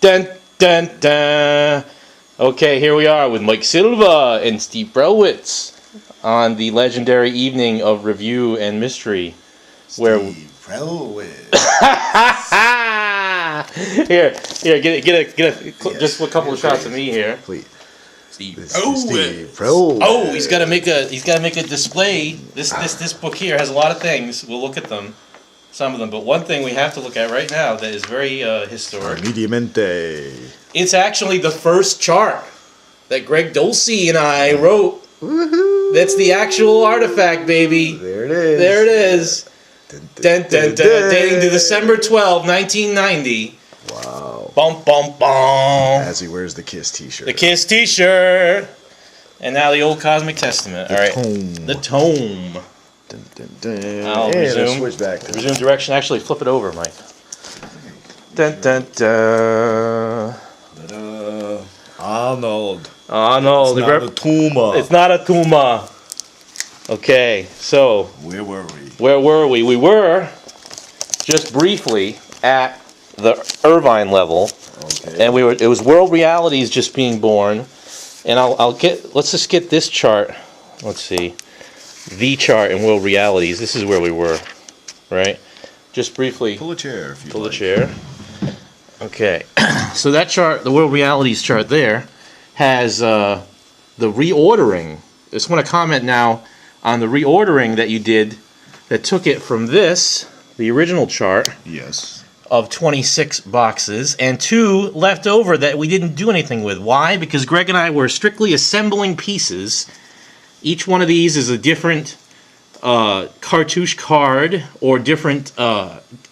Dun, dun, dun. Okay, here we are with Mike Silva and Steve Brelwitz on the legendary evening of review and mystery. Steve Brelwitz. Here, get a just a couple of shots of me here. Please. Steve Brelwitz. Oh, he's got to make a display. This book here has a lot of things. We'll look at them. Some of them, but one thing we have to look at right now that is very historic. Mediamente. It's actually the first chart that Greg Dulce and I wrote. Woohoo! That's the actual artifact, baby. There it is. There it is. Dun, dun, dun, dating to December 12, 1990. Wow. Bum, bum, bum. As he wears the Kiss t-shirt. The Kiss t-shirt. And now the Old Cosmic Testament. All right. Tome. The tome. Dun, dun, dun. I'll resume. Switch back to resume direction. Actually, flip it over, Mike. Dun, dun, dun. Arnold. Arnold. It's not a tumor. It's not a tumor. Okay, so Where were we? where were we? We were just briefly at the Irvine level, Okay. and it was World Realities just being born, and let's just get this chart. Let's see, the chart in World Realities. This is where we were, right? Just briefly. Pull a chair if you Pull like. a chair. Okay, so that chart, the World Realities chart there, has the reordering. I just want to comment now on the reordering that you did that took it from this, the original chart, Yes. of 26 boxes, and 2 left over that we didn't do anything with. Why? Because Greg and I were strictly assembling pieces. Each one of these is a different cartouche card or different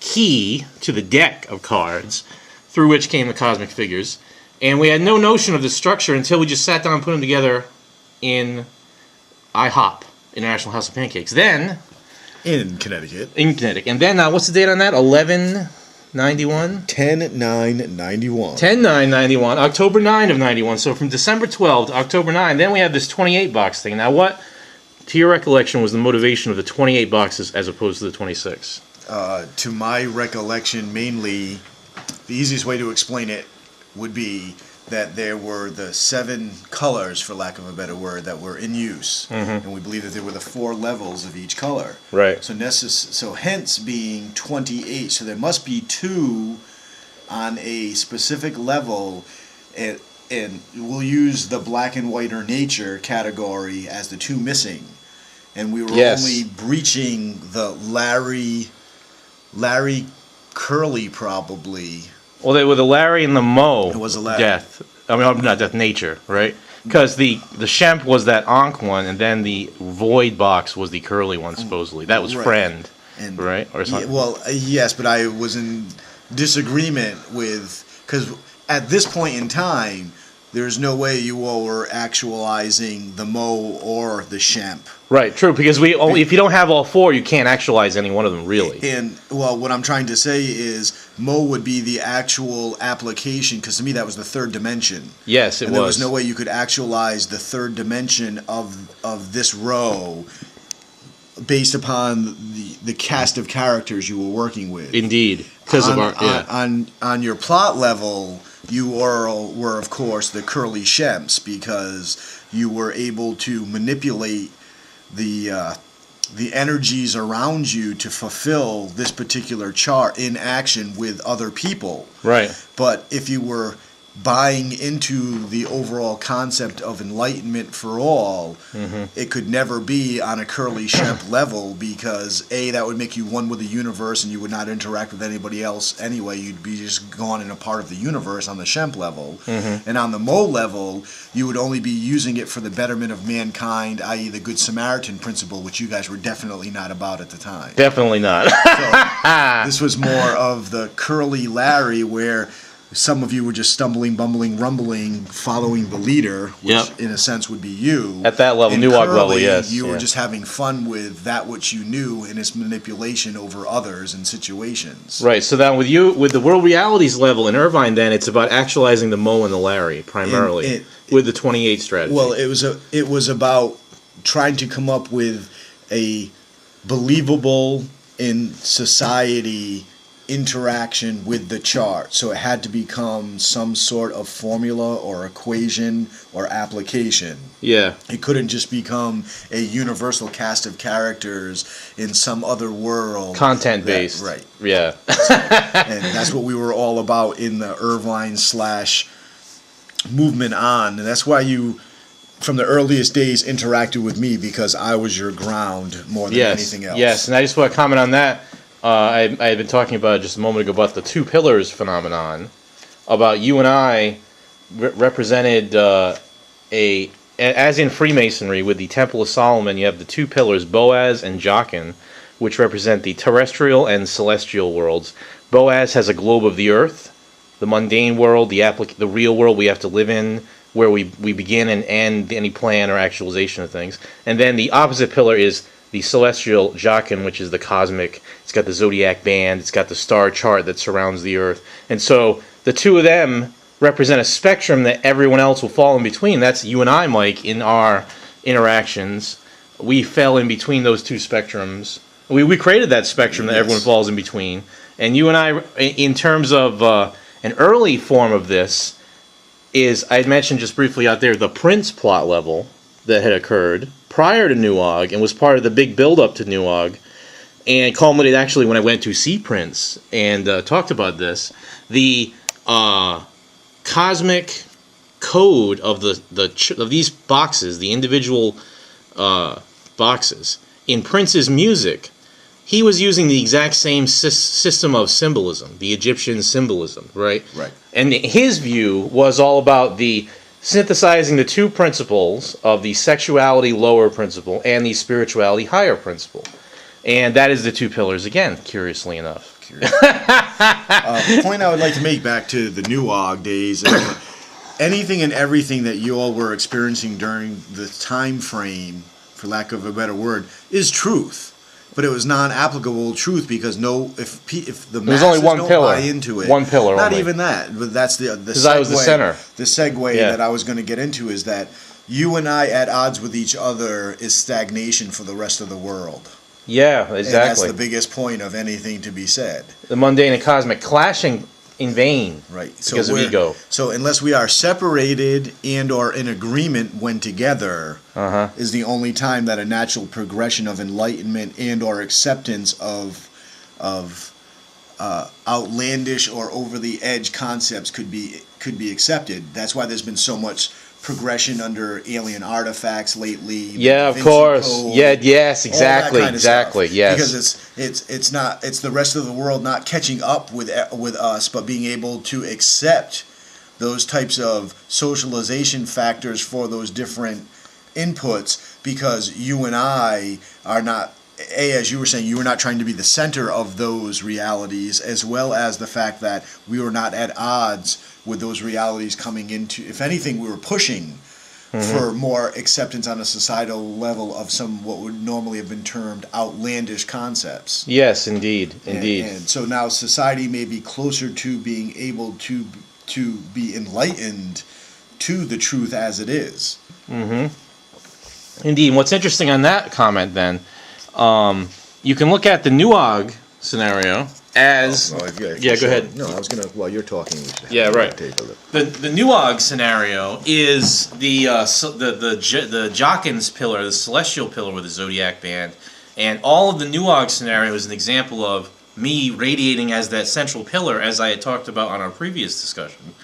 key to the deck of cards through which came the cosmic figures. And we had no notion of the structure until we just sat down and put them together in IHOP, International House of Pancakes. Then, In Connecticut. and then, what's the date on that? 11/91? 10/9/91. 10/9/91, October 9 of 91. So from December 12 to October 9, then we have this 28 box thing. Now what, to your recollection, was the motivation of the 28 boxes as opposed to the 26? To my recollection, mainly, the easiest way to explain it would be that there were the 7 colors, for lack of a better word, that were in use, and we believe that there were the 4 levels of each color. Right. So hence being 28. So there must be 2 on a specific level, and we'll use the black and white or nature category as the 2 missing, and we were only breaching the Larry Curly probably. Well, they were the Larry and the Mo. It was a Larry. Death. I mean, not Death, Nature, right? Because the Shemp was that Ankh one, and then the Void box was the Curly one, supposedly. That was Right. Friend, And right? Or something. yes, but I was in disagreement with, because at this point in time, there's no way you all were actualizing the Mo or the Shemp. Right, true, because if you don't have all 4, you can't actualize any one of them, really. And, well, what I'm trying to say is Mo would be the actual application, because to me that was the 3rd dimension. Yes, it and was. there was no way you could actualize the 3rd dimension of this row based upon the cast of characters you were working with. Indeed, because of our... Yeah. On your plot level, you were of course the Curly Shemps, because you were able to manipulate the energies around you to fulfill this particular chart in action with other people. Right. But if you were buying into the overall concept of enlightenment for all, it could never be on a Curly Shemp level, because A, that would make you one with the universe and you would not interact with anybody else anyway. You'd be just gone in a part of the universe on the Shemp level. And on the Mo level, you would only be using it for the betterment of mankind, i.e. the Good Samaritan principle, which you guys were definitely not about at the time. Definitely not. So this was more of the Curly Larry, where some of you were just stumbling, bumbling, rumbling, following the leader, which in a sense would be you. At that level, and Newog Curly, level, yes. You were just having fun with that which you knew and its manipulation over others and situations. Right, so then with the World Realities level in Irvine, then it's about actualizing the Mo and the Larry, primarily, with the 28 strategy. Well, it was about trying to come up with a believable in society interaction with the chart. So it had to become some sort of formula or equation or application. Yeah. It couldn't just become a universal cast of characters in some other world. Content based. Right. Yeah. And that's what we were all about in the Irvine / movement on. And that's why you, from the earliest days, interacted with me, because I was your ground more than anything else. Yes, and I just want to comment on that. I had been talking about just a moment ago about the two pillars phenomenon, about you and I represented as in Freemasonry with the Temple of Solomon, you have the two pillars, Boaz and Jachin, which represent the terrestrial and celestial worlds. Boaz has a globe of the earth, the mundane world, the real world we have to live in, where we begin and end any plan or actualization of things. And then the opposite pillar is the celestial Jachin, which is the cosmic. It's got the zodiac band. It's got the star chart that surrounds the earth. And so the two of them represent a spectrum that everyone else will fall in between. That's you and I, Mike, in our interactions. We fell in between those two spectrums. We created that spectrum that everyone falls in between. And you and I, in terms of an early form of this, is, I had mentioned just briefly out there, the Prince plot level that had occurred prior to Nuog and was part of the big build-up to Nuog, and culminated actually when I went to see Prince and talked about this. The cosmic code of of these boxes, the individual boxes, in Prince's music, he was using the exact same system of symbolism, the Egyptian symbolism, right? Right. And his view was all about the synthesizing the two principles of the sexuality lower principle and the spirituality higher principle. And that is the two pillars again, curiously enough. The point I would like to make back to the Nuog days, anything and everything that you all were experiencing during the time frame, for lack of a better word, is truth. But it was non-applicable truth, because if the masses don't buy into it, one pillar not only. Even that. But that's the segue. Because I was the center. The segue that I was going to get into is that you and I at odds with each other is stagnation for the rest of the world. Yeah, exactly. And that's the biggest point of anything to be said. The mundane and cosmic clashing in vain, right? Because of ego. So unless we are separated and or in agreement when together, is the only time that a natural progression of enlightenment and or acceptance of outlandish or over the edge concepts could be accepted. That's why there's been so much progression under alien artifacts lately. Yeah, of course. Code, yes, exactly, exactly. Yes, because it's the rest of the world not catching up with us, but being able to accept those types of socialization factors for those different inputs, because you and I are not. As you were saying, you were not trying to be the center of those realities, as well as the fact that we were not at odds with those realities coming into. If anything, we were pushing for more acceptance on a societal level of some what would normally have been termed outlandish concepts. Yes, indeed, indeed. And so now society may be closer to being able to be enlightened to the truth as it is. Indeed. What's interesting on that comment then? You can look at the Nuog scenario as... go ahead. No, I was going to... While you're talking... Yeah, right. The Nuog scenario is the Jachin's pillar, the celestial pillar with the zodiac band. And all of the Nuog scenario is an example of me radiating as that central pillar, as I had talked about on our previous discussion.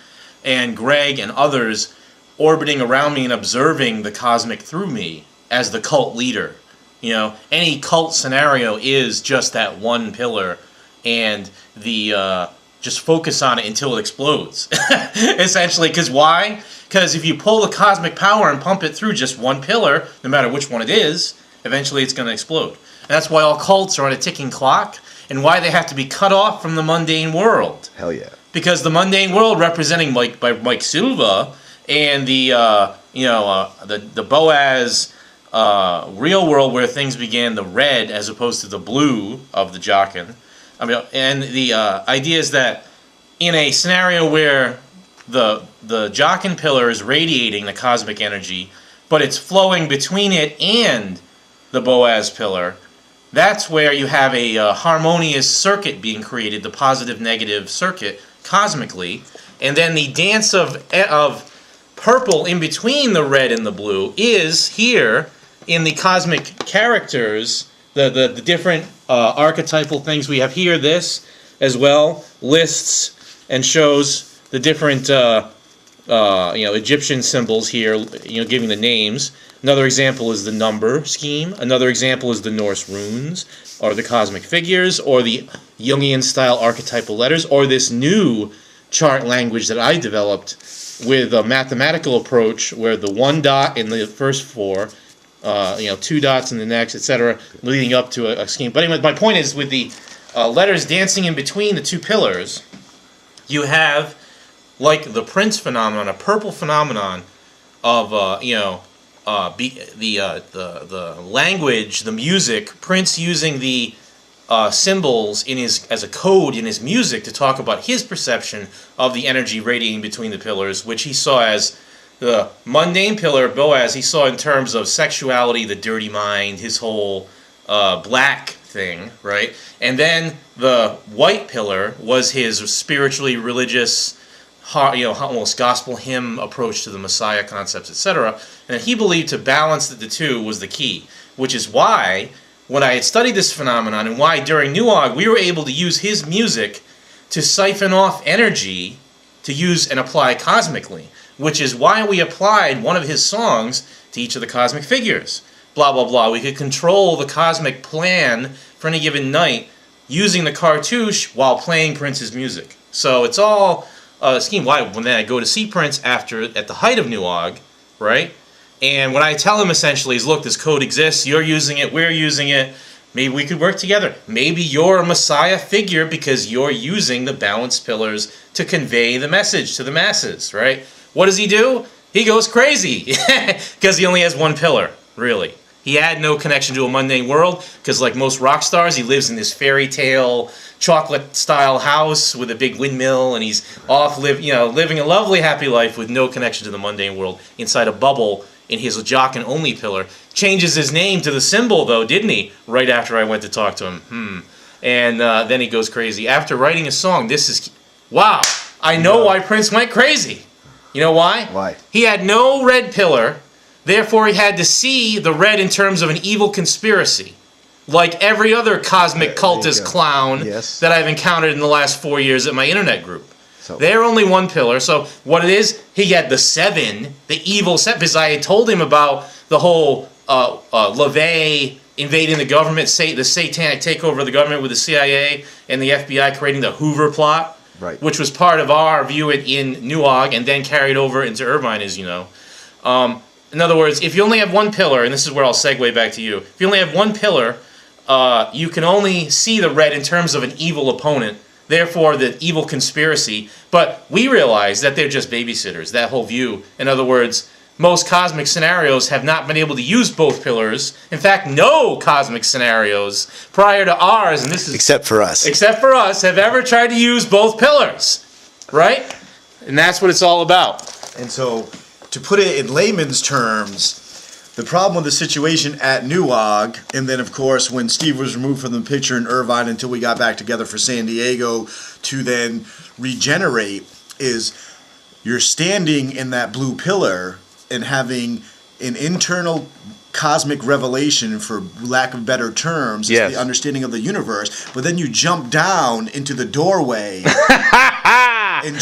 And Greg and others orbiting around me and observing the cosmic through me as the cult leader. You know, any cult scenario is just that one pillar, and the just focus on it until it explodes. Essentially, because why? Because if you pull the cosmic power and pump it through just one pillar, no matter which one it is, eventually it's going to explode. And that's why all cults are on a ticking clock, and why they have to be cut off from the mundane world. Hell yeah! Because the mundane world, representing Mike Silva, and the Boaz. Real world where things began, the red as opposed to the blue of the Jachin. I mean, and the idea is that in a scenario where the Jachin pillar is radiating the cosmic energy, but it's flowing between it and the Boaz pillar, that's where you have a harmonious circuit being created, the positive-negative circuit, cosmically. And then the dance of purple in between the red and the blue is here in the cosmic characters, the different archetypal things we have here. This as well lists and shows the different Egyptian symbols here, giving the names. Another example is the number scheme. Another example is the Norse runes, or the cosmic figures, or the Jungian-style archetypal letters, or this new chart language that I developed with a mathematical approach where the one dot in the first four, two dots in the next, etc., leading up to a scheme. But anyway, my point is, with the letters dancing in between the two pillars, you have, like the Prince phenomenon, a purple phenomenon of the language, the music. Prince using the symbols as a code in his music to talk about his perception of the energy radiating between the pillars, which he saw as the mundane pillar. Boaz he saw in terms of sexuality, the dirty mind, his whole black thing, right? And then the white pillar was his spiritually religious, almost gospel hymn approach to the Messiah concepts, etc. And he believed to balance the two was the key, which is why, when I had studied this phenomenon, and why during Nuog we were able to use his music to siphon off energy to use and apply cosmically, which is why we applied one of his songs to each of the cosmic figures. Blah, blah, blah. We could control the cosmic plan for any given night using the cartouche while playing Prince's music. So it's all a scheme. Why? When then I go to see Prince at the height of Nuog, right? And what I tell him essentially is, look, this code exists, you're using it, we're using it, maybe we could work together. Maybe you're a Messiah figure because you're using the balanced pillars to convey the message to the masses, right? What does he do? He goes crazy because he only has one pillar, really. He had no connection to a mundane world because, like most rock stars, he lives in this fairy tale, chocolate-style house with a big windmill, and he's off living a lovely, happy life with no connection to the mundane world inside a bubble in his Jockin only pillar. Changes his name to the symbol, though, didn't he? Right after I went to talk to him. And then he goes crazy. After writing a song, wow, I know why Prince went crazy. You know why? Why? He had no red pillar, therefore he had to see the red in terms of an evil conspiracy. Like every other cosmic cultist clown that I've encountered in the last 4 years at my internet group. So they're only one pillar. So what it is, he had the seven, the evil seven, because I had told him about the whole LaVey invading the government, the satanic takeover of the government with the CIA and the FBI creating the Hoover plot, which was part of our view in Nuog and then carried over into Irvine, as you know. In other words, if you only have one pillar, and this is where I'll segue back to you, if you only have one pillar, you can only see the red in terms of an evil opponent, therefore the evil conspiracy. But we realize that they're just babysitters, that whole view. In other words, most cosmic scenarios have not been able to use both pillars. In fact, no cosmic scenarios prior to ours, and this is except for us, have ever tried to use both pillars, right? And that's what it's all about. And so, to put it in layman's terms, the problem with the situation at Nuog, and then of course when Steve was removed from the picture in Irvine until we got back together for San Diego to then regenerate, is you're standing in that blue pillar and having an internal cosmic revelation, for lack of better terms, the understanding of the universe, but then you jump down into the doorway and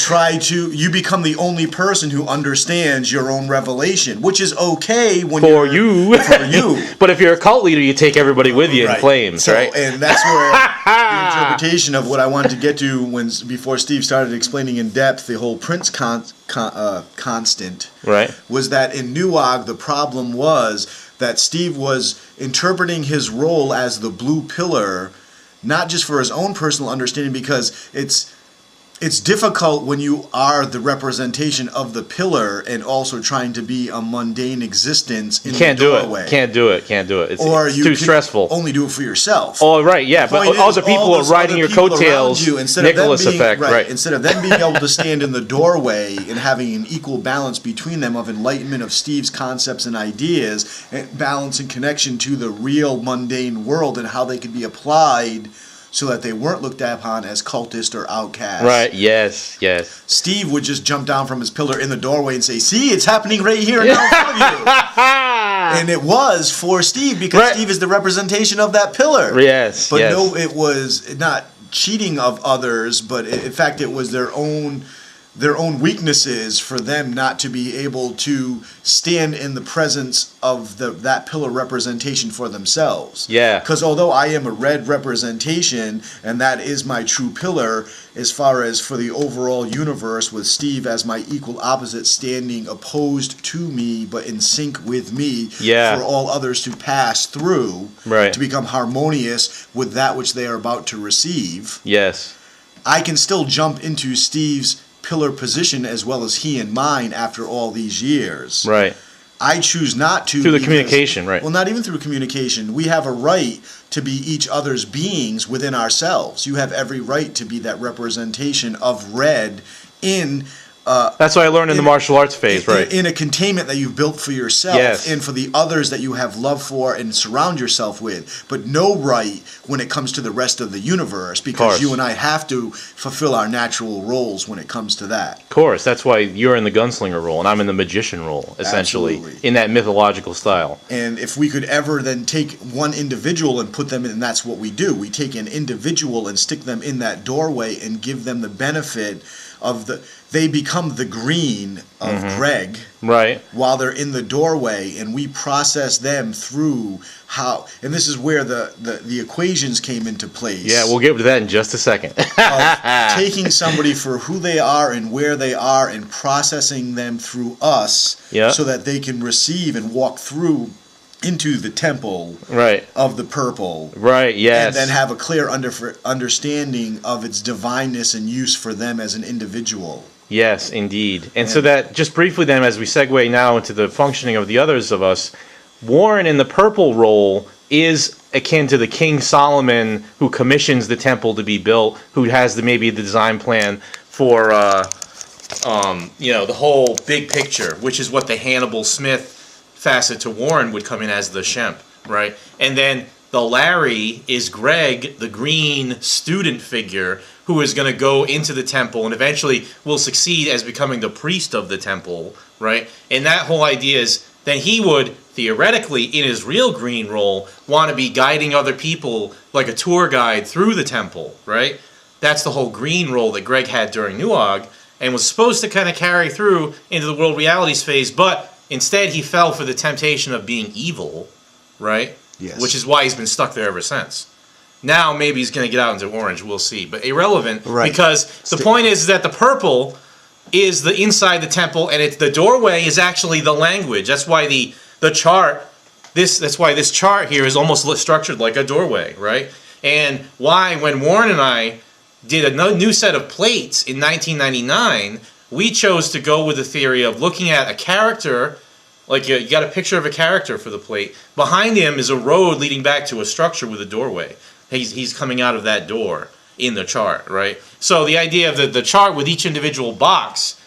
you become the only person who understands your own revelation, which is okay when for you. But if you're a cult leader, you take everybody with you in flames, right? And that's where the interpretation of what I wanted to get to before Steve started explaining in depth the whole Prince constant, was that in Nuog the problem was that Steve was interpreting his role as the blue pillar, not just for his own personal understanding, because It's difficult when you are the representation of the pillar and also trying to be a mundane existence in the doorway. Can't do it. It's, or it's you too stressful. Only do it for yourself. Oh, right, yeah. But other people are riding your coattails. Nicholas effect, right? Instead of them being able to stand in the doorway and having an equal balance between them of enlightenment of Steve's concepts and ideas, and balance and connection to the real mundane world and how they could be applied, so that they weren't looked upon as cultist or outcast. Right, yes. Steve would just jump down from his pillar in the doorway and say, see, it's happening right here now in front of you. And it was for Steve, because Steve is the representation of that pillar. Yes, But no, it was not cheating of others, but in fact it was their own weaknesses for them not to be able to stand in the presence of that pillar representation for themselves. Yeah. Because although I am a red representation, and that is my true pillar, as far as for the overall universe, with Steve as my equal opposite standing opposed to me but in sync with me, for all others to pass through, to become harmonious with that which they are about to receive. Yes. I can still jump into Steve's pillar position as well as he and mine after all these years. Right. I choose not to. Through the communication, right. Well, not even through communication. We have a right to be each other's beings within ourselves. You have every right to be that representation of red in... that's what I learned in the martial arts phase, right? In a containment that you've built for yourself and for the others that you have love for and surround yourself with. But no right when it comes to the rest of the universe, because you and I have to fulfill our natural roles when it comes to that. Of course. That's why you're in the gunslinger role and I'm in the magician role, essentially, in that mythological style. And if we could ever then take one individual and put them in, and that's what we do. We take an individual and stick them in that doorway and give them the benefit of they become the green of Greg, right? While they're in the doorway, and we process them through how. And this is where the equations came into place. Yeah, we'll get to that in just a second. Of taking somebody for who they are and where they are, and processing them through us, so that they can receive and walk through into the temple of the purple. Right, yes. And then have a clear understanding of its divineness and use for them as an individual. Yes, indeed. And so that, just briefly then, as we segue now into the functioning of the others of us, Warren in the purple role is akin to the King Solomon who commissions the temple to be built, who has maybe the design plan for, the whole big picture, which is what the Hannibal Smith facet to Warren would come in as the Shemp, right? And then the Larry is Greg, the green student figure, who is going to go into the temple and eventually will succeed as becoming the priest of the temple, right? And that whole idea is then he would, theoretically, in his real green role, want to be guiding other people like a tour guide through the temple, right? That's the whole green role that Greg had during Nuog and was supposed to kind of carry through into the world realities phase, but instead, he fell for the temptation of being evil, right? Yes. Which is why he's been stuck there ever since. Now, maybe he's going to get out into orange. We'll see. But irrelevant, because the point is that the purple is the inside the temple, and the doorway is actually the language. That's why the chart, that's why this chart here is almost structured like a doorway, right? And why, when Warren and I did a new set of plates in 1999, we chose to go with the theory of looking at a character, like you got a picture of a character for the plate. Behind him is a road leading back to a structure with a doorway. He's coming out of that door in the chart, right? So the idea of the chart with each individual box,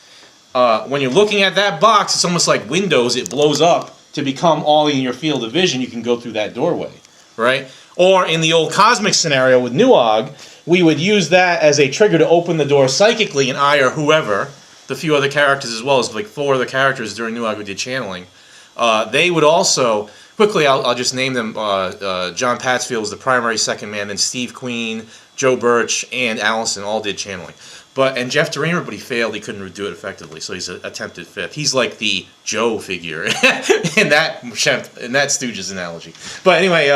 when you're looking at that box, it's almost like windows. It blows up to become all in your field of vision. You can go through that doorway, right? Or in the old cosmic scenario with Nuog, we would use that as a trigger to open the door psychically, and I or whoever, the few other characters as well as like 4 other characters during Nuog who did channeling, they would also, quickly I'll just name them, John Patsfield was the primary second man, then Steve Queen, Joe Birch, and Allison all did channeling. And Jeff Deremer, but he failed, he couldn't do it effectively, so he's attempted 5th. He's like the Joe figure in that Stooges analogy. But anyway,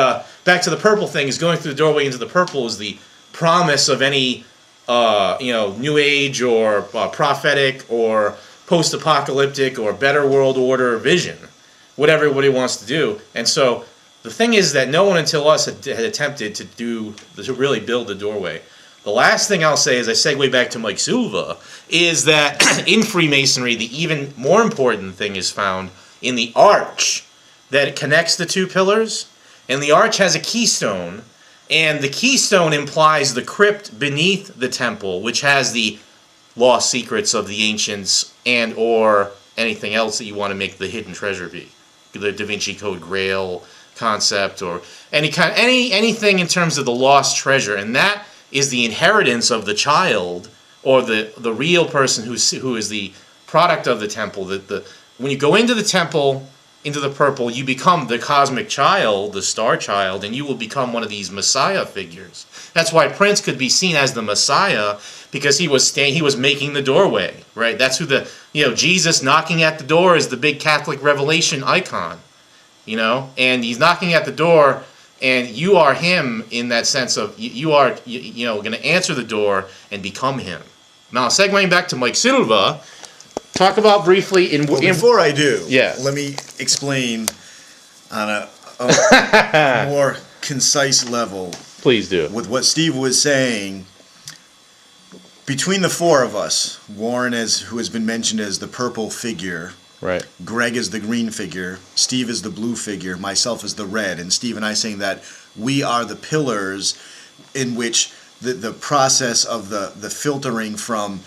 back to the purple thing, is going through the doorway into the purple is the promise of any New Age or prophetic or post-apocalyptic or better world order vision, whatever everybody wants to do. And so the thing is that no one until us had attempted to really build the doorway. The last thing I'll say, as I segue back to Mike Silva, is that in Freemasonry, the even more important thing is found in the arch that connects the two pillars. And the arch has a keystone, and the keystone implies the crypt beneath the temple, which has the lost secrets of the ancients and or anything else that you want to make the hidden treasure be. The Da Vinci Code Grail concept, or anything in terms of the lost treasure. And that is the inheritance of the child, or the real person who is the product of the temple. When you go into the temple, into the purple, you become the cosmic child, the star child, and you will become one of these Messiah figures. That's why Prince could be seen as the Messiah, because he was making the doorway, right? That's who Jesus knocking at the door is the big Catholic Revelation icon, and he's knocking at the door, and you are him in that sense of you are going to answer the door and become him. Now, segueing back to Mike Silva, talk about briefly before I do, yes, let me explain on a more concise level. Please do. With what Steve was saying, between the four of us, Warren, who has been mentioned as the purple figure, right? Greg is the green figure, Steve is the blue figure, myself is the red, and Steve and I saying that we are the pillars in which the process of the filtering from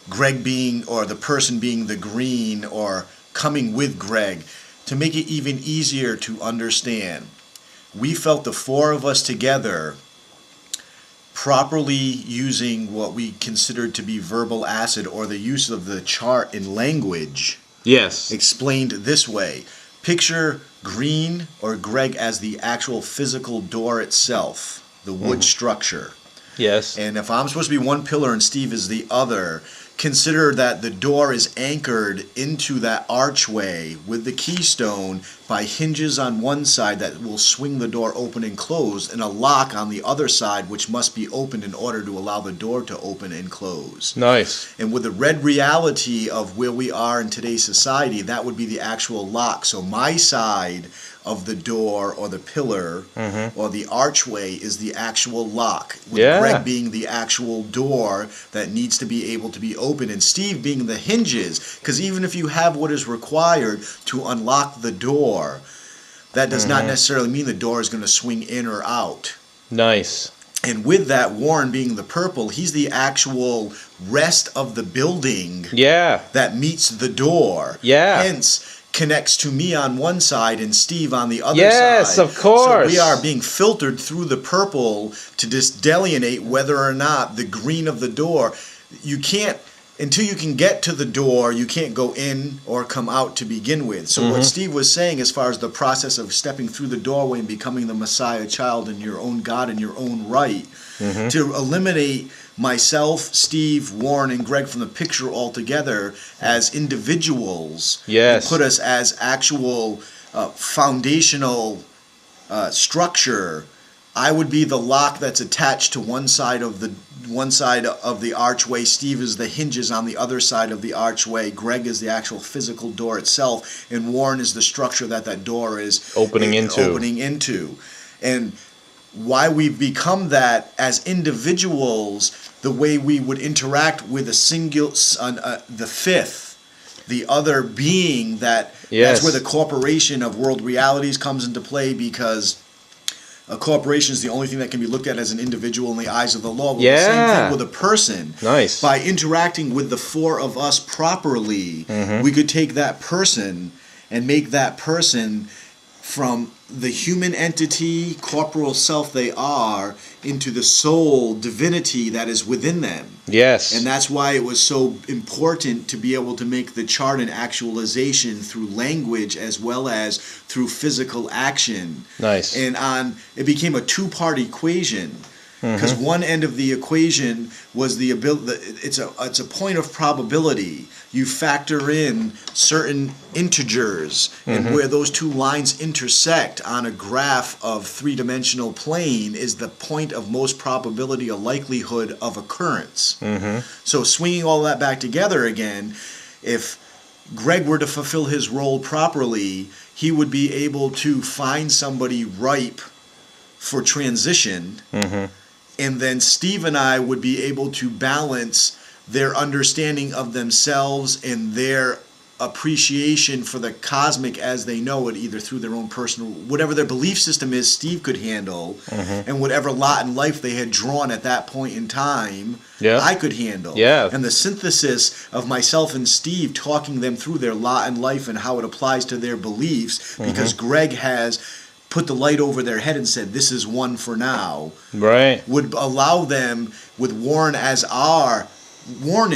Greg being, or the person being the green, or coming with Greg, to make it even easier to understand. We felt the four of us together properly using what we considered to be verbal acid, or the use of the chart in language. Yes. Explained this way. Picture green or Greg as the actual physical door itself, the wood structure. Yes. And if I'm supposed to be one pillar and Steve is the other, consider that the door is anchored into that archway with the keystone by hinges on one side that will swing the door open and close, and a lock on the other side which must be opened in order to allow the door to open and close. Nice. And with the red reality of where we are in today's society, that would be the actual lock. So my side of the door, or the pillar, or the archway, is the actual lock, with Greg being the actual door that needs to be able to be opened, and Steve being the hinges, because even if you have what is required to unlock the door, that does not necessarily mean the door is going to swing in or out. Nice. And with that, Warren being the purple, he's the actual rest of the building that meets the door. Hence, connects to me on one side and Steve on the other side. Yes, of course. So we are being filtered through the purple to just delineate whether or not the green of the door, you can't, until you can get to the door, you can't go in or come out to begin with. So what Steve was saying, as far as the process of stepping through the doorway and becoming the Messiah child and your own God in your own right, to eliminate myself, Steve, Warren, and Greg from the picture altogether as individuals, and put us as actual foundational structure. I would be the lock that's attached to one side of the archway. Steve is the hinges on the other side of the archway. Greg is the actual physical door itself, and Warren is the structure that door is opening into. And why we've become that as individuals, the way we would interact with a single, the fifth, the other being, that's where the corporation of world realities comes into play, because a corporation is the only thing that can be looked at as an individual in the eyes of the law. Well, the same thing with a person. Nice. By interacting with the four of us properly, we could take that person and make that person from the human entity, corporal self they are, into the soul divinity that is within them. Yes. And that's why it was so important to be able to make the chart an actualization through language as well as through physical action. Nice. And it became a two-part equation. Because one end of the equation was the ability. It's a point of probability. You factor in certain integers, and where those two lines intersect on a graph of three-dimensional plane is the point of most probability or likelihood of occurrence. So swinging all that back together again, if Greg were to fulfill his role properly, he would be able to find somebody ripe for transition. and then Steve and I would be able to balance their understanding of themselves and their appreciation for the cosmic as they know it, either through their own personal, whatever their belief system is, Steve could handle, and whatever lot in life they had drawn at that point in time, I could handle. And the synthesis of myself and Steve talking them through their lot in life and how it applies to their beliefs, because Greg has put the light over their head and said, this is one for now, would allow them, with Warren is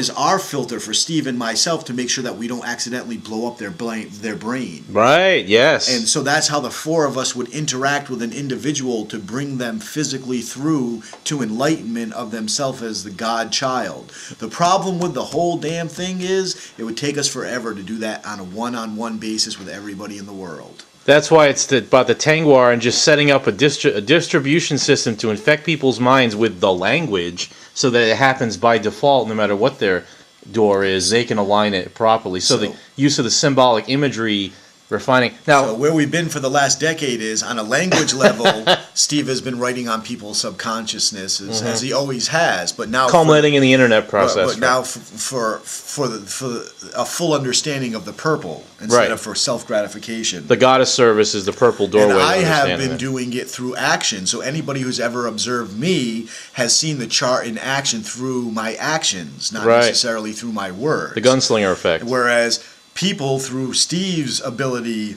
our filter for Steve and myself to make sure that we don't accidentally blow up their brain. And so that's how the four of us would interact with an individual to bring them physically through to enlightenment of themselves as the God child. The problem with the whole damn thing is it would take us forever to do that on a one-on-one basis with everybody in the world. That's why it's about the Tangwar and just setting up a distribution system to infect people's minds with the language so that it happens by default no matter what their door is. They can align it properly. So the use of the symbolic imagery, refining. Now, so where we've been for the last decade is on a language level, Steve has been writing on people's subconsciousness as he always has, but now culminating in the internet process. But now for a full understanding of the purple instead of for self-gratification. The goddess service is the purple doorway. And I have been doing it through action. So anybody who's ever observed me has seen the chart in action through my actions, not necessarily through my words. The Gunslinger effect. Whereas people, through Steve's ability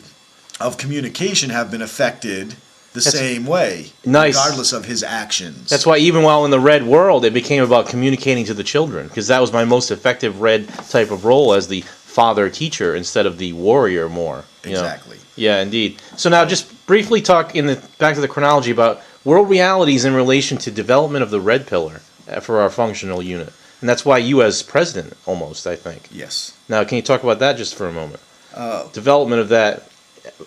of communication, have been affected the same way, regardless of his actions. That's why even while in the Red world, it became about communicating to the children, because that was my most effective Red type of role as the father-teacher instead of the warrior more. Exactly. Yeah, indeed. So now just briefly talk back to the chronology about world realities in relation to development of the Red Pillar for our functional unit. And that's why you as president, almost, I think. Yes. Now, can you talk about that just for a moment? Development of that.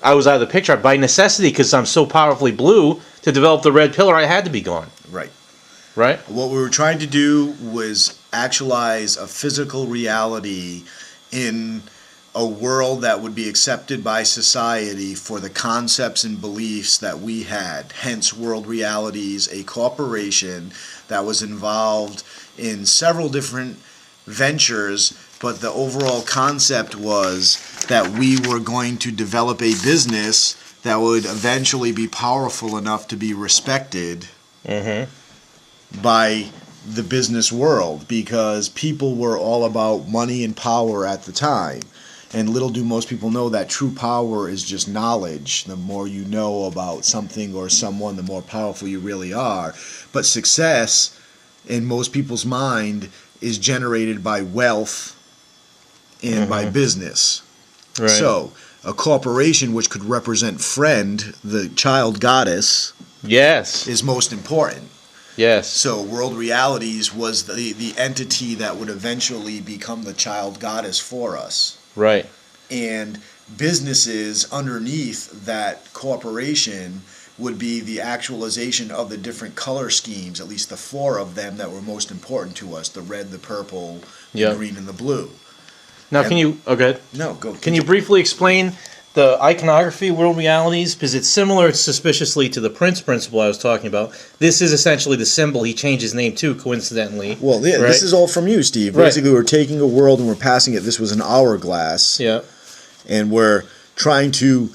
I was out of the picture by necessity because I'm so powerfully blue. To develop the Red Pillar, I had to be gone. Right. Right? What we were trying to do was actualize a physical reality in a world that would be accepted by society for the concepts and beliefs that we had. Hence, World Realities, a corporation that was involved in several different ventures, but the overall concept was that we were going to develop a business that would eventually be powerful enough to be respected by the business world, because people were all about money and power at the time. And little do most people know that true power is just knowledge. The more you know about something or someone, the more powerful you really are. But success, in most people's mind, is generated by wealth and by business. Right. So, a corporation which could represent Friend, the child goddess, is most important. Yes. So World Realities was the entity that would eventually become the child goddess for us. Right. And businesses underneath that corporation would be the actualization of the different color schemes, at least the four of them that were most important to us: the red, the purple, the green, and the blue. Now, can you... Oh, go ahead. No, go. Can you briefly explain the iconography, World Realities? Because it's similar suspiciously to the Prince principle I was talking about. This is essentially the symbol he changed his name to, coincidentally. Well, yeah, this is all from you, Steve. Basically, we're taking a world and we're passing it. This was an hourglass. Yeah. And we're trying to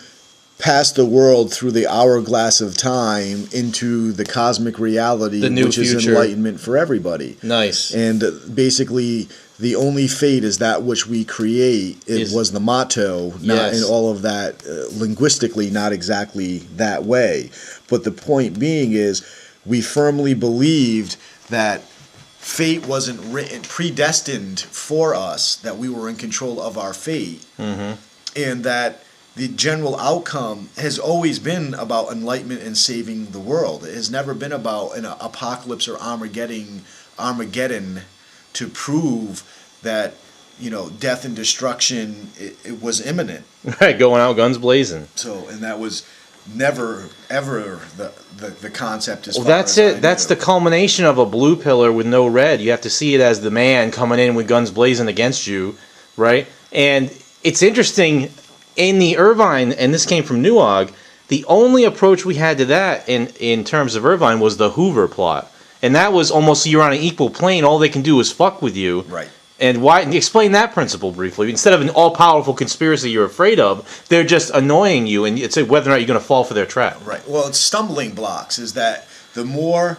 pass the world through the hourglass of time into the cosmic reality, the new which future. is enlightenment for everybody. Nice. And basically, the only fate is that which we create. It was the motto, not in all of that, linguistically, not exactly that way. But the point being is, we firmly believed that fate wasn't written, predestined for us, that we were in control of our fate, and that the general outcome has always been about enlightenment and saving the world. It has never been about an apocalypse or Armageddon to prove that, you know, death and destruction it was imminent. Right, going out guns blazing. So, and that was never ever the concept. As well, far that's as it. That's the culmination of a blue pillar with no red. You have to see it as the man coming in with guns blazing against you, right? And it's interesting. In the Irvine, and this came from Newog, the only approach we had to that in terms of Irvine was the Hoover plot. And that was almost you're on an equal plane. All they can do is fuck with you. Right. And why? Explain that principle briefly. Instead of an all-powerful conspiracy you're afraid of, they're just annoying you, and it's whether or not you're going to fall for their trap. Right. Well, it's stumbling blocks. Is that the more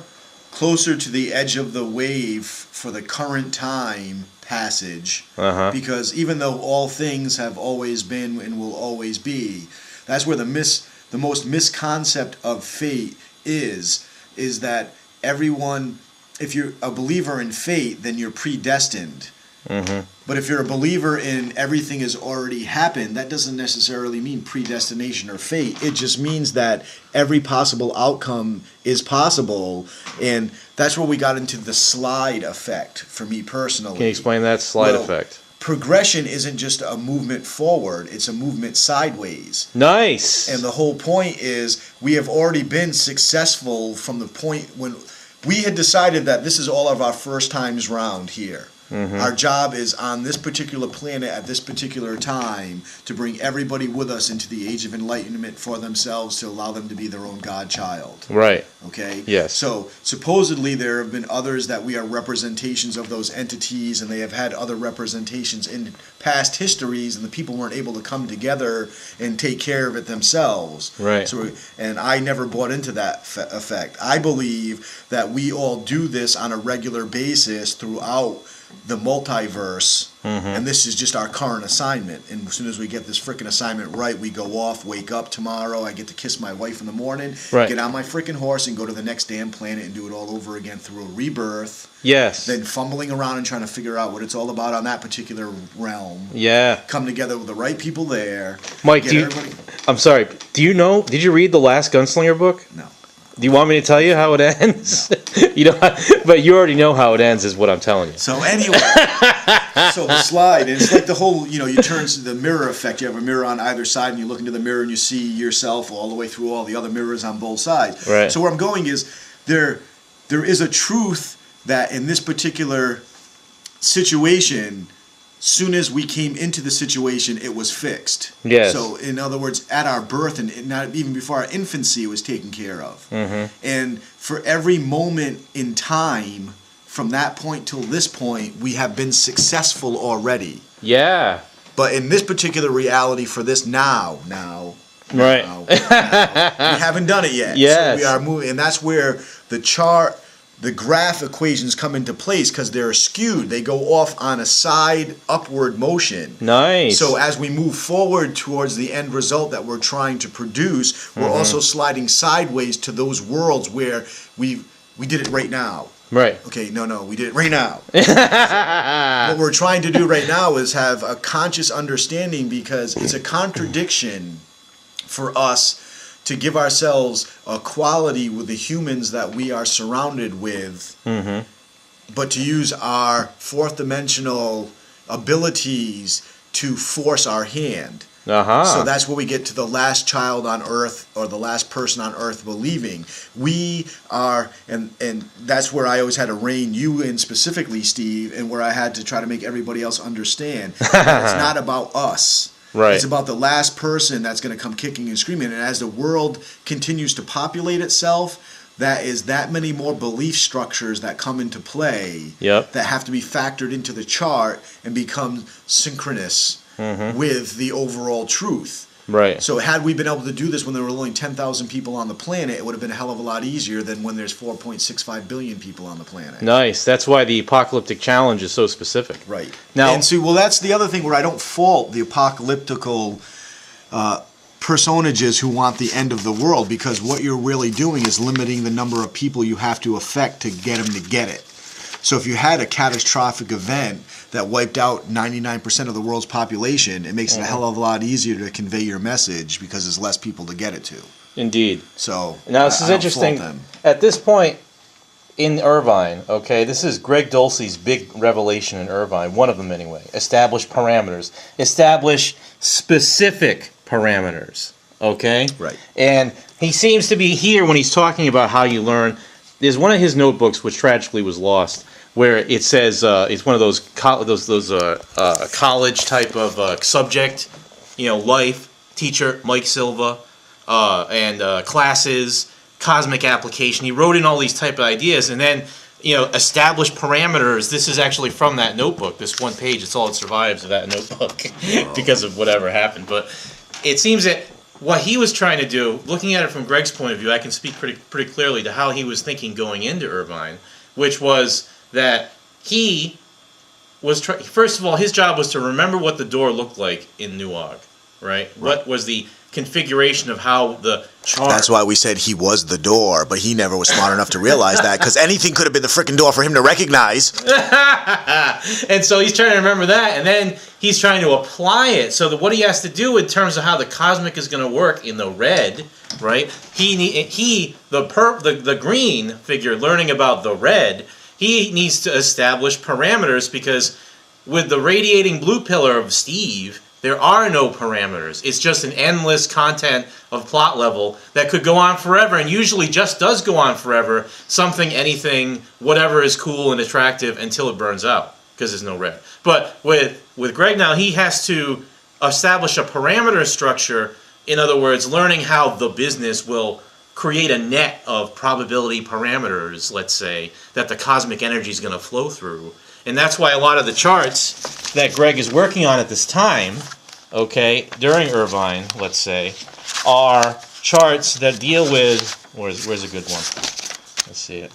closer to the edge of the wave for the current time passage, because even though all things have always been and will always be, that's where the most misconcept of fate is that everyone, if you're a believer in fate, then you're predestined. But if you're a believer in everything has already happened, that doesn't necessarily mean predestination or fate. It just means that every possible outcome is possible, and that's where we got into the slide effect for me personally. Can you explain that slide effect? Progression isn't just a movement forward, it's a movement sideways. Nice. And the whole point is we have already been successful from the point when we had decided that this is all of our first times round here. Our job is on this particular planet at this particular time to bring everybody with us into the age of enlightenment for themselves, to allow them to be their own God-child. Right. Okay? Yes. So supposedly there have been others that we are representations of those entities, and they have had other representations in past histories, and the people weren't able to come together and take care of it themselves. Right. So, and I never bought into that effect. I believe that we all do this on a regular basis throughout the multiverse, and this is just our current assignment. And as soon as we get this freaking assignment right, we go off, wake up tomorrow, I get to kiss my wife in the morning, get on my freaking horse and go to the next damn planet and do it all over again through a rebirth. Yes. Then fumbling around and trying to figure out what it's all about on that particular realm. Yeah. Come together with the right people there. Mike, I'm sorry, did you read the last Gunslinger book? No. Do you want me to tell you how it ends? No. You know, but you already know how it ends, is what I'm telling you. So anyway, so the slide, and it's like the whole, you turn to the mirror effect. You have a mirror on either side, and you look into the mirror, and you see yourself all the way through all the other mirrors on both sides. Right. So where I'm going is there is a truth that in this particular situation, soon as we came into the situation, it was fixed. Yes. So, in other words, at our birth and not even before our infancy, it was taken care of. And for every moment in time, from that point till this point, we have been successful already. Yeah. But in this particular reality, for this now, we haven't done it yet. Yes. So we are moving, and that's where the graph equations come into place, because they're skewed. They go off on a side upward motion. Nice. So as we move forward towards the end result that we're trying to produce, we're also sliding sideways to those worlds where we did it right now. Right. Okay, no, we did it right now. What we're trying to do right now is have a conscious understanding, because it's a contradiction for us to give ourselves a quality with the humans that we are surrounded with, but to use our fourth dimensional abilities to force our hand. So that's where we get to the last child on Earth, or the last person on Earth believing. We are, and that's where I always had to rein you in specifically, Steve, and where I had to try to make everybody else understand that it's not about us. Right. It's about the last person that's going to come kicking and screaming. And as the world continues to populate itself, that is that many more belief structures that come into play that have to be factored into the chart and become synchronous with the overall truth. Right. So had we been able to do this when there were only 10,000 people on the planet, it would have been a hell of a lot easier than when there's 4.65 billion people on the planet. Nice. That's why the apocalyptic challenge is so specific. Right. Now, and so, well, that's the other thing where I don't fault the apocalyptical personages who want the end of the world, because what you're really doing is limiting the number of people you have to affect to get them to get it. So if you had a catastrophic event that wiped out 99% of the world's population, it makes it a hell of a lot easier to convey your message, because there's less people to get it to. Indeed. So now this is interesting. At this point in Irvine, okay, this is Greg Dulce's big revelation in Irvine, one of them anyway. Establish parameters. Establish specific parameters, okay? Right. And he seems to be here when he's talking about how you learn. There's one of his notebooks which tragically was lost, where it says it's one of those college type of subject, life teacher Mike Silva, and classes, cosmic application. He wrote in all these type of ideas, and then established parameters. This is actually from that notebook. This one page. It's all that survives of that notebook because of whatever happened. But it seems that what he was trying to do, looking at it from Greg's point of view, I can speak pretty clearly to how he was thinking going into Irvine, which was that he was first of all, his job was to remember what the door looked like in Nuog, right? What was the configuration of how the chart... That's why we said he was the door, but he never was smart enough to realize that, because anything could have been the frickin' door for him to recognize. And so he's trying to remember that, and then he's trying to apply it. So what he has to do in terms of how the cosmic is going to work in the red, right? The green figure, learning about the red, he needs to establish parameters, because with the radiating blue pillar of Steve, there are no parameters. It's just an endless content of plot level that could go on forever, and usually just does go on forever. Something, anything, whatever is cool and attractive until it burns out, because there's no red. But with Greg now, he has to establish a parameter structure. In other words, learning how the business will create a net of probability parameters, let's say, that the cosmic energy is going to flow through. And that's why a lot of the charts that Greg is working on at this time, okay, during Irvine, let's say, are charts that deal with... Where's a good one? Let's see it.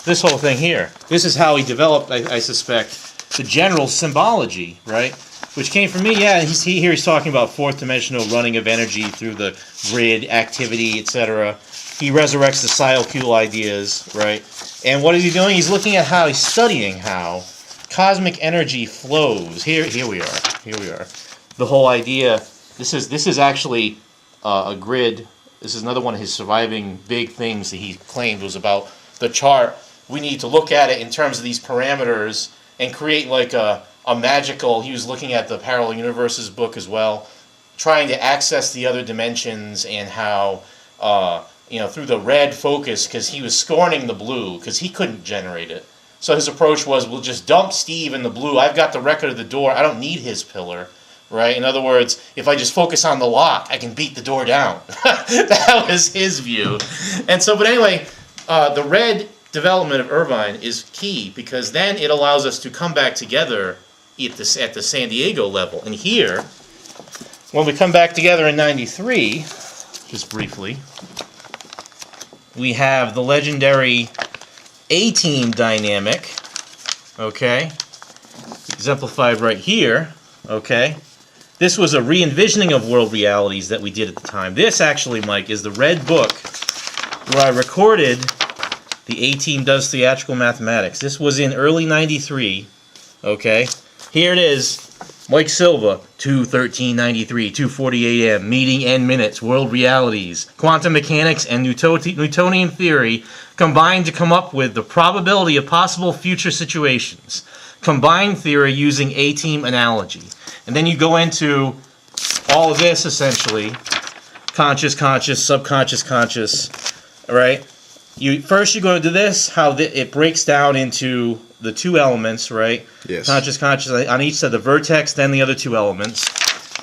This whole thing here. This is how he developed, I suspect, the general symbology, right? Which came from me, yeah. Here he's talking about fourth-dimensional running of energy through the grid, activity, etc. He resurrects the Siocule ideas, right? And what is he doing? He's looking at how, he's studying how cosmic energy flows. Here we are. The whole idea. This is actually a grid. This is another one of his surviving big things that he claimed was about the chart. We need to look at it in terms of these parameters and create like a magical. He was looking at the Parallel Universes book as well, trying to access the other dimensions, and how through the red focus, because he was scorning the blue because he couldn't generate it. So his approach was, we'll just dump Steve in the blue. I've got the record of the door. I don't need his pillar, right? In other words, if I just focus on the lock, I can beat the door down. That was his view. And so, but anyway, the red development of Irvine is key, because then it allows us to come back together at the San Diego level. And here, when we come back together in 93, just briefly, we have the legendary A-team dynamic, okay, exemplified right here, okay. This was a re-envisioning of world realities that we did at the time. This actually, Mike, is the red book where I recorded the A-team does theatrical mathematics. This was in early 93, okay. Here it is, Mike Silva, 2/13/93, 2:40 a.m., meeting end minutes, world realities, quantum mechanics, and Newtonian theory combined to come up with the probability of possible future situations. Combined theory using A-team analogy. And then you go into all of this, essentially. Conscious, subconscious, conscious. All right? First you go to this, how it breaks down into the two elements, right? Yes. Conscious, on each side, the vertex, then the other two elements.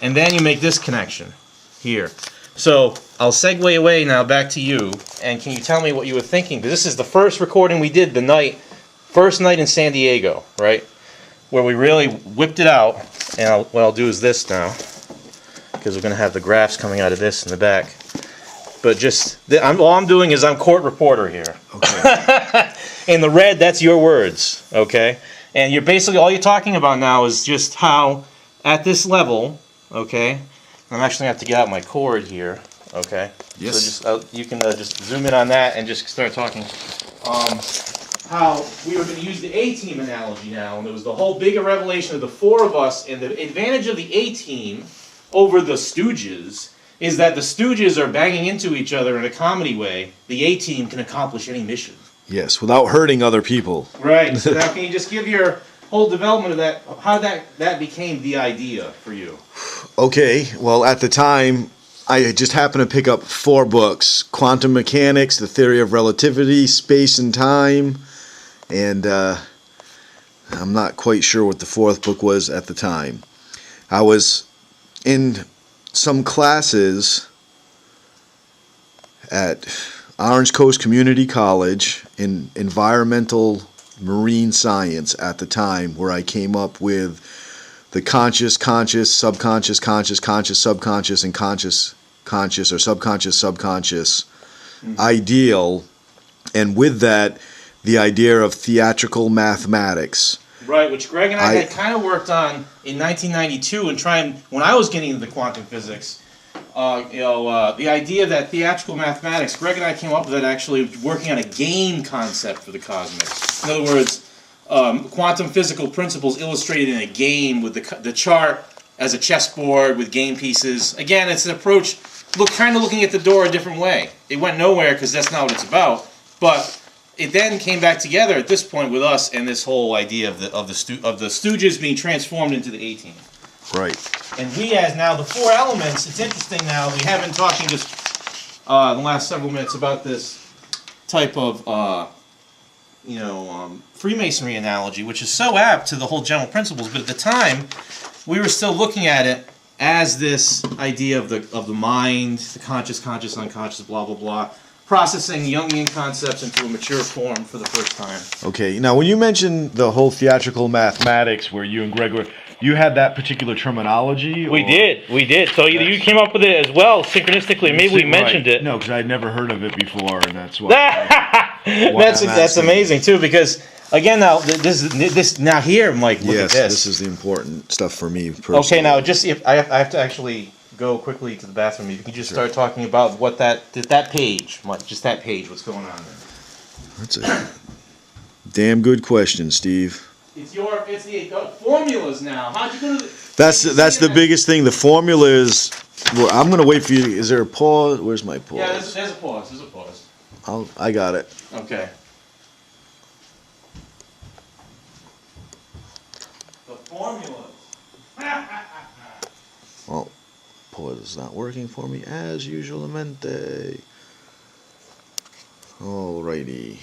And then you make this connection here. So I'll segue away now back to you, and can you tell me what you were thinking? Because this is the first recording we did first night in San Diego, right? Where we really whipped it out. And what I'll do is this now, because we're going to have the graphs coming out of this in the back. But all I'm doing is I'm court reporter here. Okay. In the red, that's your words, okay? And you're basically, all you're talking about now is just how, at this level, okay? I'm actually going to have to get out my cord here, okay? Yes. So you can just zoom in on that and just start talking. How we were going to use the A-team analogy now, and it was the whole bigger revelation of the four of us, and the advantage of the A-team over the Stooges is that the Stooges are banging into each other in a comedy way. The A-team can accomplish any mission. Yes, without hurting other people. Right. So now can you just give your whole development of that, how that became the idea for you? Okay, well, at the time, I just happened to pick up 4 books. Quantum Mechanics, The Theory of Relativity, Space and Time, and I'm not quite sure what the 4th book was at the time. I was in some classes at Orange Coast Community College in environmental marine science at the time, where I came up with the conscious, subconscious, subconscious, and conscious or subconscious ideal, and with that, the idea of theatrical mathematics. Right, which Greg and I had kind of worked on in 1992 and when I was getting into quantum physics. The idea that theatrical mathematics, Greg and I came up with it actually working on a game concept for the cosmics. In other words, quantum physical principles illustrated in a game with the chart as a chessboard with game pieces. Again, it's an approach, kind of looking at the door a different way. It went nowhere because that's not what it's about, but it then came back together at this point with us and this whole idea of the Stooges being transformed into the A-Team. Right. And he has now the 4 elements. It's interesting now, we have been talking just the last several minutes about this type of Freemasonry analogy, which is so apt to the whole general principles, but at the time we were still looking at it as this idea of the mind, the conscious, unconscious, blah blah blah, processing Jungian concepts into a mature form for the first time. Okay, now when you mentioned the whole theatrical mathematics where you and Greg were, you had that particular terminology? We did. So you came up with it as well, synchronistically. Maybe we mentioned it. No, because I'd never heard of it before, and that's why. That's amazing too, because again, now this now here, Mike, look at this. Yes, this is the important stuff for me personally. Okay, now just if I have to actually go quickly to the bathroom, you can just start talking about what that page, Mike, just that page, what's going on there. That's a damn good question, Steve. It's the formulas now. How'd you go to the... That's the biggest thing. The formula is. Well, I'm gonna wait for you. Is there a pause? Where's my pause? Yeah, there's a pause. There's a pause. I got it. Okay. The formulas. Well, pause is not working for me as usualmente. Alrighty.